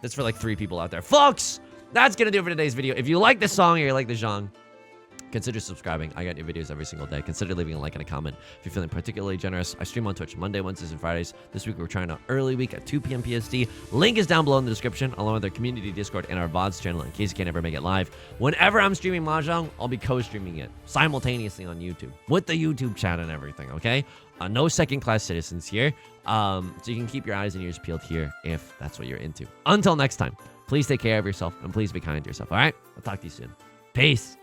That's for like 3 people out there. Folks, that's gonna do it for today's video. If you like this song or you like the genre, consider subscribing. I got new videos every single day. Consider leaving a like and a comment if you're feeling particularly generous. I stream on Twitch Monday, Wednesdays, and Fridays. This week we're trying out early week at 2 p.m. PST. Link is down below in the description, along with our community Discord and our VODs channel in case you can't ever make it live. Whenever I'm streaming Mahjong, I'll be co-streaming it simultaneously on YouTube with the YouTube chat and everything, okay? No second-class citizens here. So you can keep your eyes and ears peeled here if that's what you're into. Until next time, please take care of yourself and please be kind to yourself, all right? I'll talk to you soon. Peace.